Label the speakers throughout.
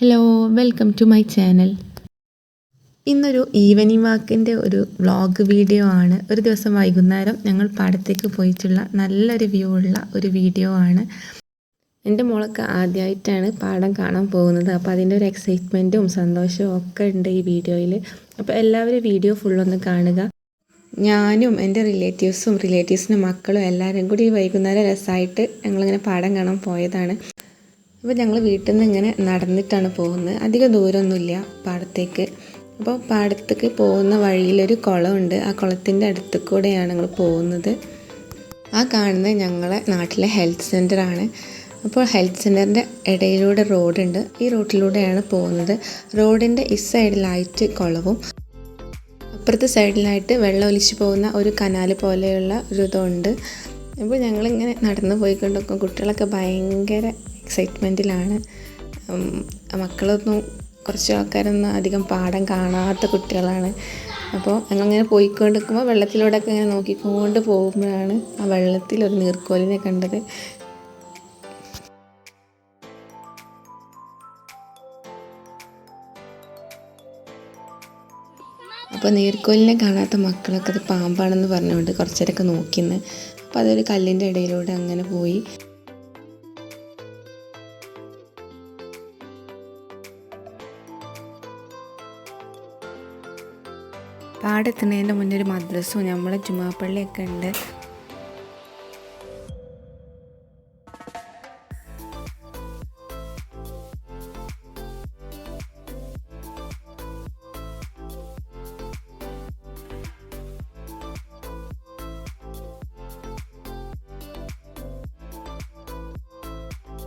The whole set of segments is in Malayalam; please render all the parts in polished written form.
Speaker 1: Hello, welcome to my channel. ഇന്നൊരു ഈവനിങ് വാക്കിൻ്റെ ഒരു വ്ളോഗ് വീഡിയോ ആണ്. ഒരു ദിവസം വൈകുന്നേരം ഞങ്ങൾ പാടത്തേക്ക് പോയിട്ടുള്ള നല്ലൊരു വ്യൂ ഉള്ള ഒരു വീഡിയോ ആണ്. എൻ്റെ മോളൊക്കെ ആദ്യമായിട്ടാണ് പാടം കാണാൻ പോകുന്നത്. അപ്പോൾ അതിൻ്റെ ഒരു എക്സൈറ്റ്മെൻറ്റും സന്തോഷവും ഒക്കെ ഉണ്ട് ഈ വീഡിയോയിൽ. അപ്പോൾ എല്ലാവരും വീഡിയോ ഫുള്ളൊന്ന് കാണുക. ഞാനും എൻ്റെ റിലേറ്റീവ്സിൻ്റെ മക്കളും എല്ലാവരും കൂടി വൈകുന്നേരം രസമായിട്ട് ഞങ്ങളിങ്ങനെ പാടം കാണാൻ പോയതാണ്. അപ്പോൾ ഞങ്ങൾ വീട്ടിൽ നിന്ന് ഇങ്ങനെ നടന്നിട്ടാണ് പോകുന്നത്. അധികം ദൂരമൊന്നുമില്ല പാടത്തേക്ക്. അപ്പോൾ പാടത്തേക്ക് പോകുന്ന വഴിയിലൊരു കുളമുണ്ട്. ആ കുളത്തിൻ്റെ അടുത്ത് കൂടെയാണ് ഞങ്ങൾ പോകുന്നത്. ആ കാണുന്നത് ഞങ്ങളെ നാട്ടിലെ ഹെൽത്ത് സെൻ്ററാണ്. അപ്പോൾ ഹെൽത്ത് സെൻ്ററിൻ്റെ ഇടയിലൂടെ റോഡുണ്ട്. ഈ റോഡിലൂടെയാണ് പോകുന്നത്. റോഡിൻ്റെ ഈ സൈഡിലായിട്ട് കുളവും അപ്പുറത്തെ സൈഡിലായിട്ട് വെള്ളം ഒലിച്ച് പോകുന്ന ഒരു കനാൽ പോലെയുള്ള ഒരു ഇതുണ്ട്. അപ്പോൾ ഞങ്ങളിങ്ങനെ നടന്ന് പോയിക്കൊണ്ടിരിക്കും. കുട്ടികളൊക്കെ ഭയങ്കര എക്സൈറ്റ്മെൻറ്റിലാണ്. മക്കളൊന്നും കുറച്ച് ആൾക്കാരൊന്നും അധികം പാടം കാണാത്ത കുട്ടികളാണ്. അപ്പോൾ ഞങ്ങളിങ്ങനെ പോയിക്കൊണ്ടിരിക്കുമ്പോൾ വെള്ളത്തിലൂടെയൊക്കെ ഇങ്ങനെ നോക്കിക്കൊണ്ട് പോകുമ്പോഴാണ് ആ വെള്ളത്തിൽ ഒരു നീർക്കോലിനെ കണ്ടത്. അപ്പോൾ നീർക്കോലിനെ കാണാത്ത മക്കളൊക്കെ അത് പാമ്പാണെന്ന് പറഞ്ഞുകൊണ്ട് കുറച്ചേരൊക്കെ നോക്കിന്ന്. അപ്പോൾ അതൊരു കല്ലിൻ്റെ ഇടയിലൂടെ അങ്ങനെ പോയി. പാടെത്തുന്നതിൻ്റെ മുന്നേ ഒരു മദ്രസവും നമ്മളെ ജുമാപ്പള്ളിയൊക്കെ ഉണ്ട്.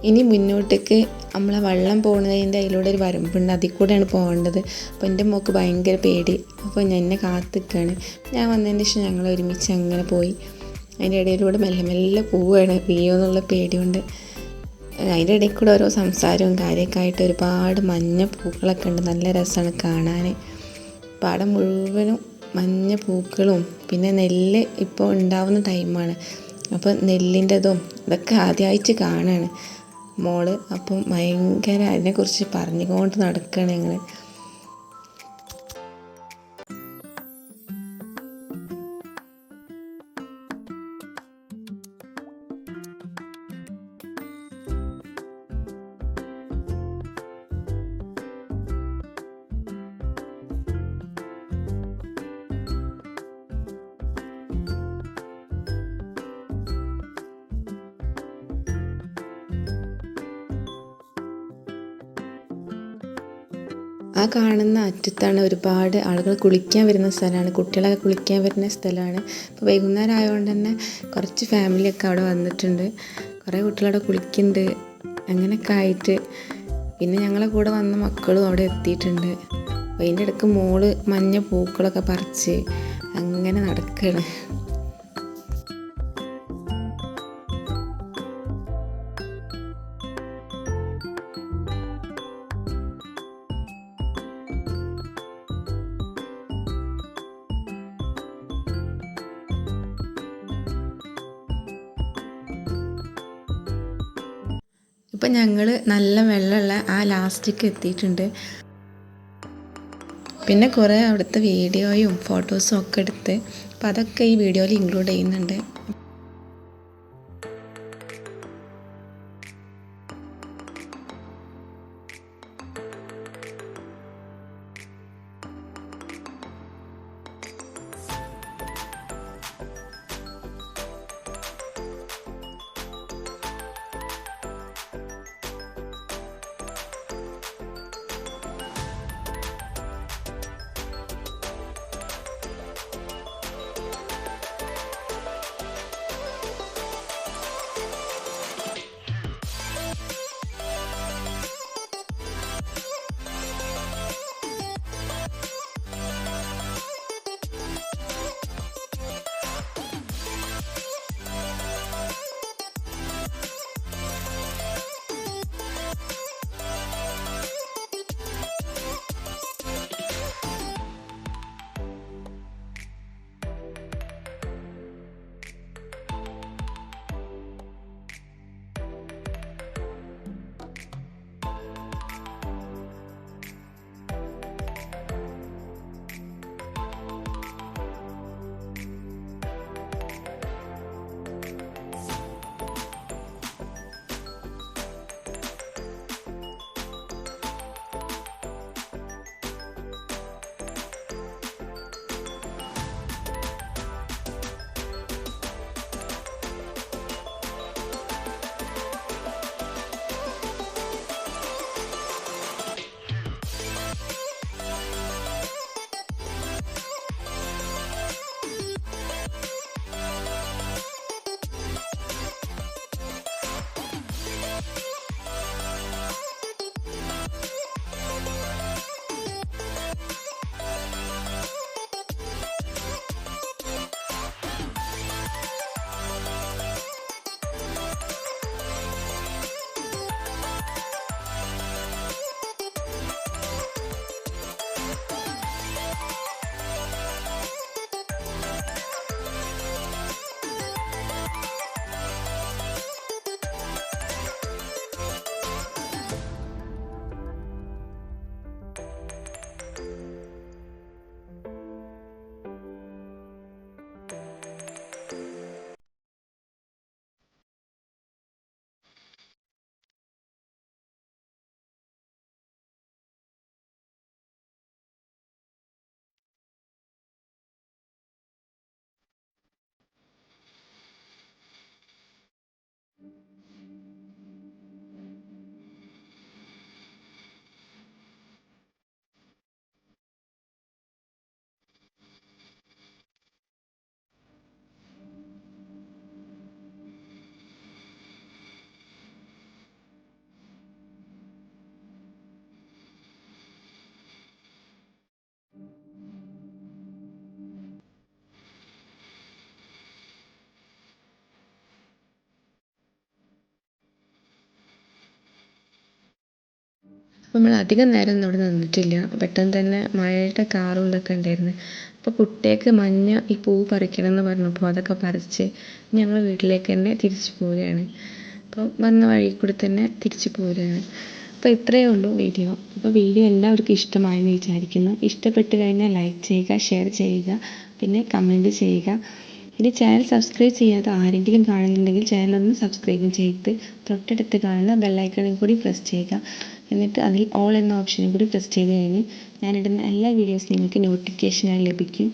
Speaker 1: ഇനി മുന്നോട്ടേക്ക് നമ്മളെ വെള്ളം പോകുന്നതിൻ്റെ അതിലൂടെ ഒരു വരമ്പുണ്ട്. അതിൽ കൂടെയാണ് പോകേണ്ടത്. അപ്പോൾ എൻ്റെ മോൾക്ക് ഭയങ്കര പേടി. അപ്പോൾ എന്നെ കാത്തിക്കാണ്. ഞാൻ വന്നതിന് ശേഷം ഞങ്ങൾ ഒരുമിച്ച് അങ്ങനെ പോയി. അതിൻ്റെ ഇടയിലൂടെ മെല്ലെ മെല്ലെ പോവുകയാണ്, വീയോ എന്നുള്ള പേടിയുണ്ട്. അതിൻ്റെ ഇടയിൽ കൂടെ ഓരോ സംസാരവും കാര്യമൊക്കെ ആയിട്ട് ഒരുപാട് മഞ്ഞ പൂക്കളൊക്കെ ഉണ്ട്. നല്ല രസമാണ് കാണാൻ. പാടം മുഴുവനും മഞ്ഞ പൂക്കളും പിന്നെ നെല്ല് ഇപ്പോൾ ഉണ്ടാവുന്ന ടൈമാണ്. അപ്പോൾ നെല്ലിൻ്റെതും ഇതൊക്കെ ആദ്യമായിട്ട് കാണുകയാണ് മോള്. അപ്പം ഭയങ്കര അതിനെക്കുറിച്ച് പറഞ്ഞുകൊണ്ട് നടക്കുകയാണ് ഞങ്ങൾ. ആ കാണുന്ന അറ്റത്താണ് ഒരുപാട് ആളുകൾ കുളിക്കാൻ വരുന്ന സ്ഥലമാണ്. കുട്ടികളൊക്കെ കുളിക്കാൻ വരുന്ന സ്ഥലമാണ്. ഇപ്പോൾ വൈകുന്നേരം ആയതുകൊണ്ട് തന്നെ കുറച്ച് ഫാമിലിയൊക്കെ അവിടെ വന്നിട്ടുണ്ട്. കുറേ കുട്ടികളവിടെ കുളിക്കുന്നുണ്ട്. അങ്ങനെയൊക്കെ ആയിട്ട് പിന്നെ ഞങ്ങളെ കൂടെ വന്ന മക്കളും അവിടെ എത്തിയിട്ടുണ്ട്. അപ്പോൾ അതിൻ്റെ ഇടയ്ക്ക് മോള് മഞ്ഞ പൂക്കളൊക്കെ പറിച്ച് അങ്ങനെ നടക്കുകയാണ്. ഇപ്പം ഞങ്ങൾ നല്ല വെള്ളമുള്ള ആ ലാസ്റ്റിക്ക് എത്തിയിട്ടുണ്ട്. പിന്നെ കുറേ അവിടുത്തെ വീഡിയോയും ഫോട്ടോസും ഒക്കെ എടുത്ത് അപ്പം അതൊക്കെ ഈ വീഡിയോയിൽ ഇൻക്ലൂഡ് ചെയ്യുന്നുണ്ട്. നമ്മൾ അധികം നേരം ഒന്നും ഇവിടെ നിന്നിട്ടില്ല. പെട്ടെന്ന് തന്നെ മഴയുടെ കാറും ഇതൊക്കെ ഉണ്ടായിരുന്നു. അപ്പോൾ കുട്ടികൾക്ക് മഞ്ഞ ഈ പൂ പറിക്കണം എന്ന് പറഞ്ഞപ്പോൾ അതൊക്കെ പറിച്ച് ഞങ്ങൾ വീട്ടിലേക്ക് തന്നെ തിരിച്ചു പോവുകയാണ്. അപ്പോൾ വന്ന വഴി കൂടി തന്നെ തിരിച്ചു പോരുകയാണ്. അപ്പോൾ ഇത്രയേ ഉള്ളൂ വീഡിയോ. അപ്പോൾ വീഡിയോ എല്ലാവർക്കും ഇഷ്ടമായെന്ന് വിചാരിക്കുന്നു. ഇഷ്ടപ്പെട്ട് കഴിഞ്ഞാൽ ലൈക്ക് ചെയ്യുക, ഷെയർ ചെയ്യുക, പിന്നെ കമൻറ്റ് ചെയ്യുക. ഇനി ചാനൽ സബ്സ്ക്രൈബ് ചെയ്യാത്ത ആരെങ്കിലും കാണുന്നുണ്ടെങ്കിൽ ചാനലൊന്ന് സബ്സ്ക്രൈബ് ചെയ്ത് തൊട്ടടുത്ത് കാണുന്ന ബെല്ലൈക്കണിൽ കൂടി പ്രസ് ചെയ്യുക. എന്നിട്ട് അതിൽ ഓൾ എന്ന ഓപ്ഷനും കൂടി പ്രസ് ചെയ്ത് കഴിഞ്ഞ് ഞാനിടുന്ന എല്ലാ വീഡിയോസും നിങ്ങൾക്ക് നോട്ടിഫിക്കേഷനായി ലഭിക്കും.